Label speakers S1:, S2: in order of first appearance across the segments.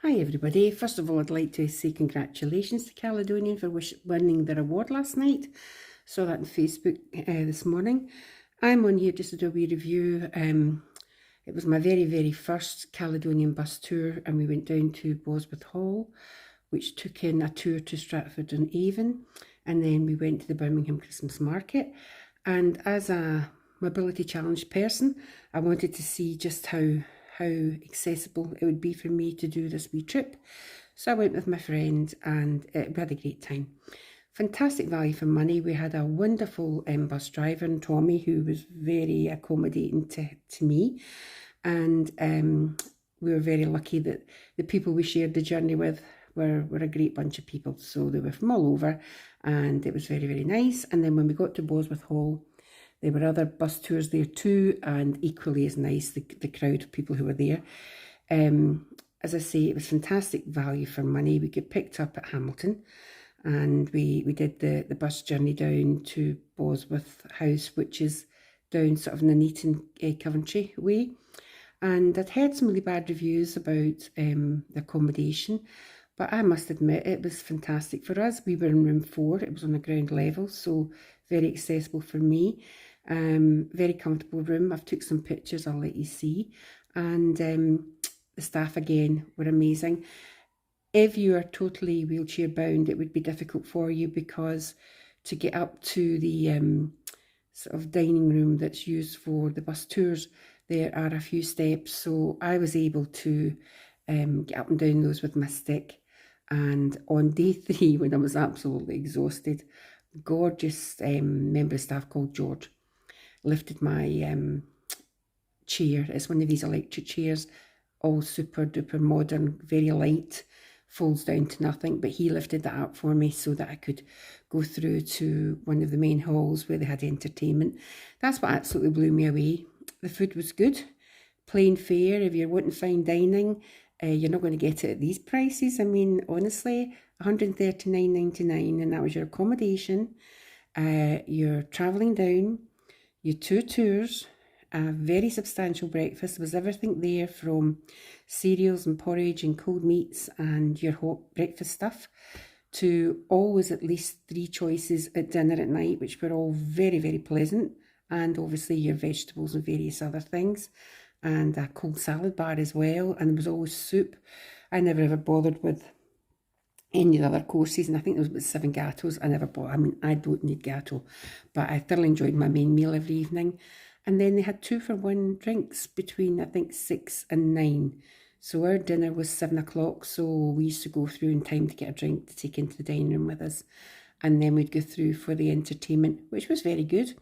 S1: Hi everybody. First of all, I'd like to say congratulations to Caledonian for winning their award last night. Saw that on Facebook this morning. I'm on here just to do a wee review. It was my very first Caledonian bus tour, and we went down to Bosworth Hall, which took in a tour to Stratford-upon-Avon, and then we went to the Birmingham Christmas market. And as a mobility challenged person, I wanted to see just how accessible it would be for me to do this wee trip. So I went with my friend and we had a great time. Fantastic value for money. We had a wonderful bus driver, Tommy, who was very accommodating to me. And we were very lucky that the people we shared the journey with were a great bunch of people. So they were from all over and it was very nice. And then when we got to Bosworth Hall, there were other bus tours there too, and equally as nice, the crowd of people who were there. As I say, it was fantastic value for money. We got picked up at Hamilton, and we did the bus journey down to Bosworth House, which is down sort of Nuneaton, Coventry way. And I'd heard some really bad reviews about the accommodation, but I must admit it was fantastic for us. We were in room 4, it was on the ground level, so very accessible for me. Very comfortable room. I've took some pictures, I'll let you see. And the staff again were amazing. If you are totally wheelchair bound, it would be difficult for you because to get up to the sort of dining room that's used for the bus tours, there are a few steps. So I was able to get up and down those with my stick. And on day 3, when I was absolutely exhausted, gorgeous member of staff called George lifted my chair. It's one of these electric chairs, all super duper modern, very light, folds down to nothing, but he lifted that up for me so that I could go through to one of the main halls where they had entertainment. That's what absolutely blew me away. The food was good, plain fare. If you're wanting fine dining, you're not going to get it at these prices. I mean, honestly, £139.99, and that was your accommodation, your travelling down, your 2 tours, a very substantial breakfast. There was everything there from cereals and porridge and cold meats and your hot breakfast stuff to always at least 3 choices at dinner at night, which were all very pleasant, and obviously your vegetables and various other things, and a cold salad bar as well, and there was always soup. I never ever bothered with any of the other courses, and I think there was about 7 gatos. I never bought, I mean, I don't need gato, but I thoroughly enjoyed my main meal every evening. And then they had 2-for-1 drinks between, I think, 6 and 9. So our dinner was 7 o'clock, so we used to go through in time to get a drink to take into the dining room with us. And then we'd go through for the entertainment, which was very good.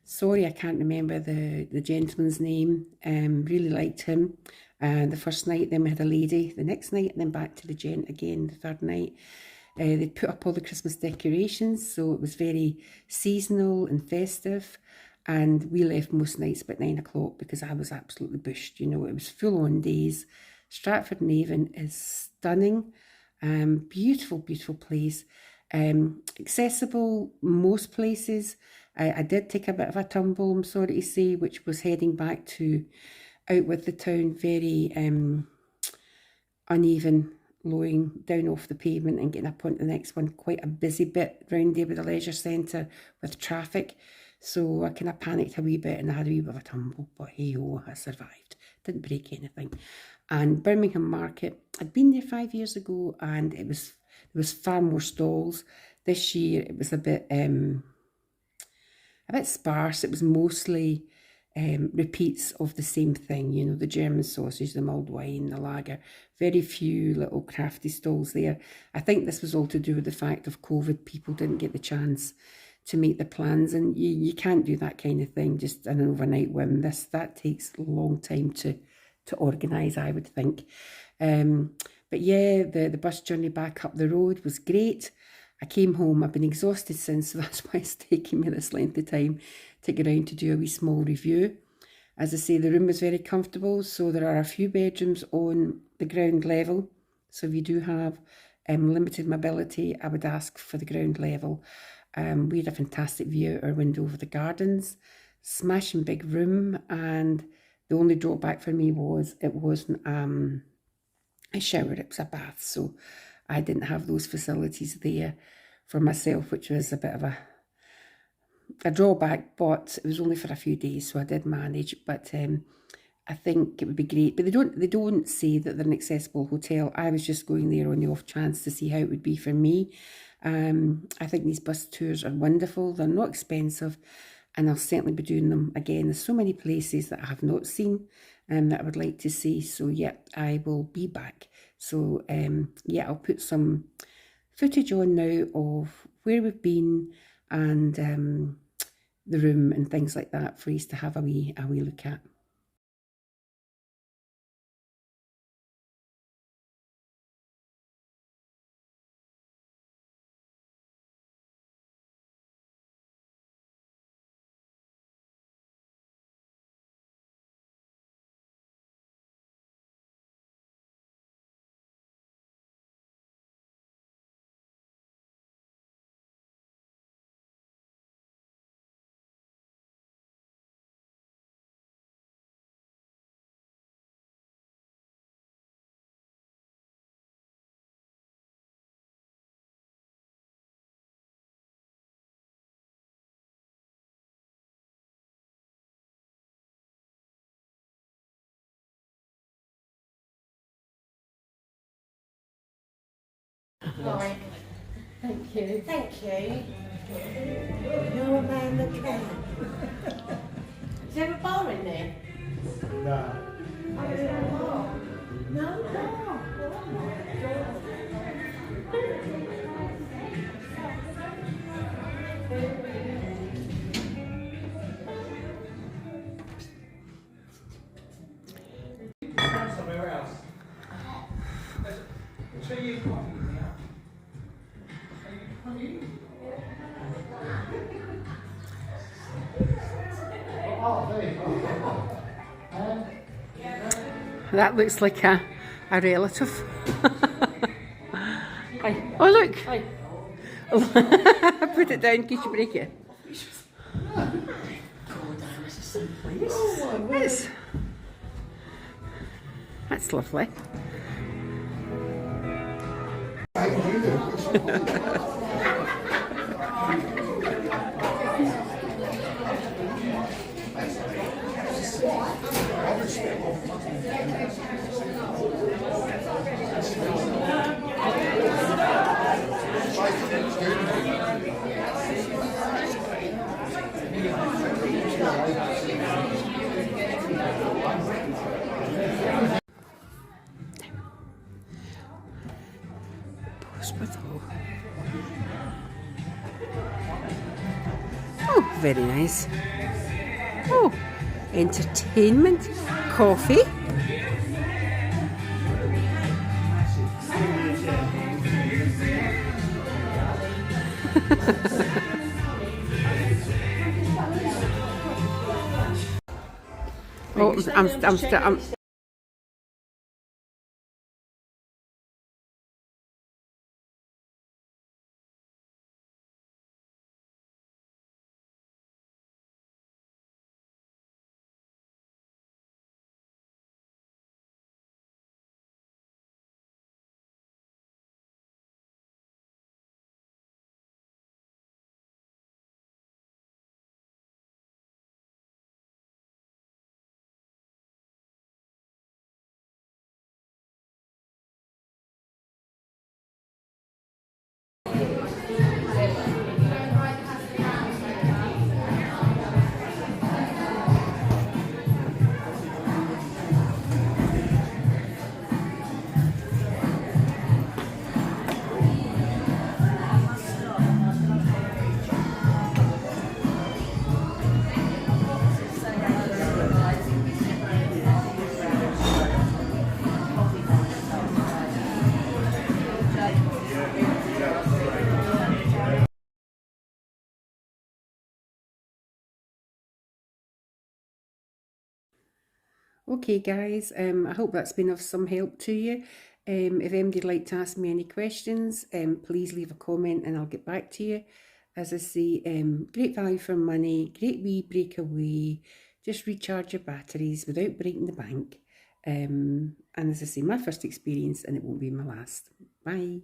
S1: Sorry, I can't remember the gentleman's name. Really liked him. The first night, then we had a lady the next night, and then back to the gent again the third night. They put up all the Christmas decorations, so it was very seasonal and festive. And we left most nights about 9 o'clock because I was absolutely bushed. You know, it was full on days. Stratford-upon-Avon is stunning. Beautiful place. Accessible most places. I did take a bit of a tumble, I'm sorry to say, which was heading back to out with the town, very uneven, lowing down off the pavement and getting up onto the next one. Quite a busy bit round there with the leisure centre with traffic. So I kind of panicked a wee bit and I had a wee bit of a tumble, but hey ho, I survived. Didn't break anything. And Birmingham Market, I'd been there 5 years ago, and there was far more stalls. This year it was a bit sparse. It was mostly repeats of the same thing, you know, the German sausage, the mulled wine, the lager. Very few little crafty stalls there. I think this was all to do with the fact of COVID. People didn't get the chance to make the plans, and you can't do that kind of thing just in an overnight whim. That takes a long time to organise, I would think. But yeah, the bus journey back up the road was great. I came home, I've been exhausted since, so that's why it's taking me this length of time to get around to do a wee small review. As I say, the room was very comfortable, so there are a few bedrooms on the ground level. So if you do have limited mobility, I would ask for the ground level. We had a fantastic view out our window over the gardens, smashing big room, and the only drawback for me was it wasn't a shower, it was a bath, so I didn't have those facilities there for myself, which was a bit of a drawback, but it was only for a few days, so I did manage. But I think it would be great. But they don't say that they're an accessible hotel. I was just going there on the off chance to see how it would be for me. I think these bus tours are wonderful. They're not expensive, and I'll certainly be doing them again. There's so many places that I have not seen that I would like to see. So yeah, I will be back. So yeah, I'll put some footage on now of where we've been and the room and things like that for us to have a wee look at.
S2: Right.
S1: Thank you.
S2: Thank you. You're a man that can. Is there a bar in there?
S3: No.
S2: Oh, is there a bar? No bar.
S3: Somewhere else. So you
S1: That looks like a relative. Oh look! Put it down in case you break it. That's lovely. Bosworth. Oh, very nice. Oh, entertainment, coffee. Oh, I'm Okay guys, I hope that's been of some help to you. If anybody'd like to ask me any questions, please leave a comment and I'll get back to you. As I say, great value for money, great wee breakaway, just recharge your batteries without breaking the bank. And as I say, my first experience, and it won't be my last. Bye.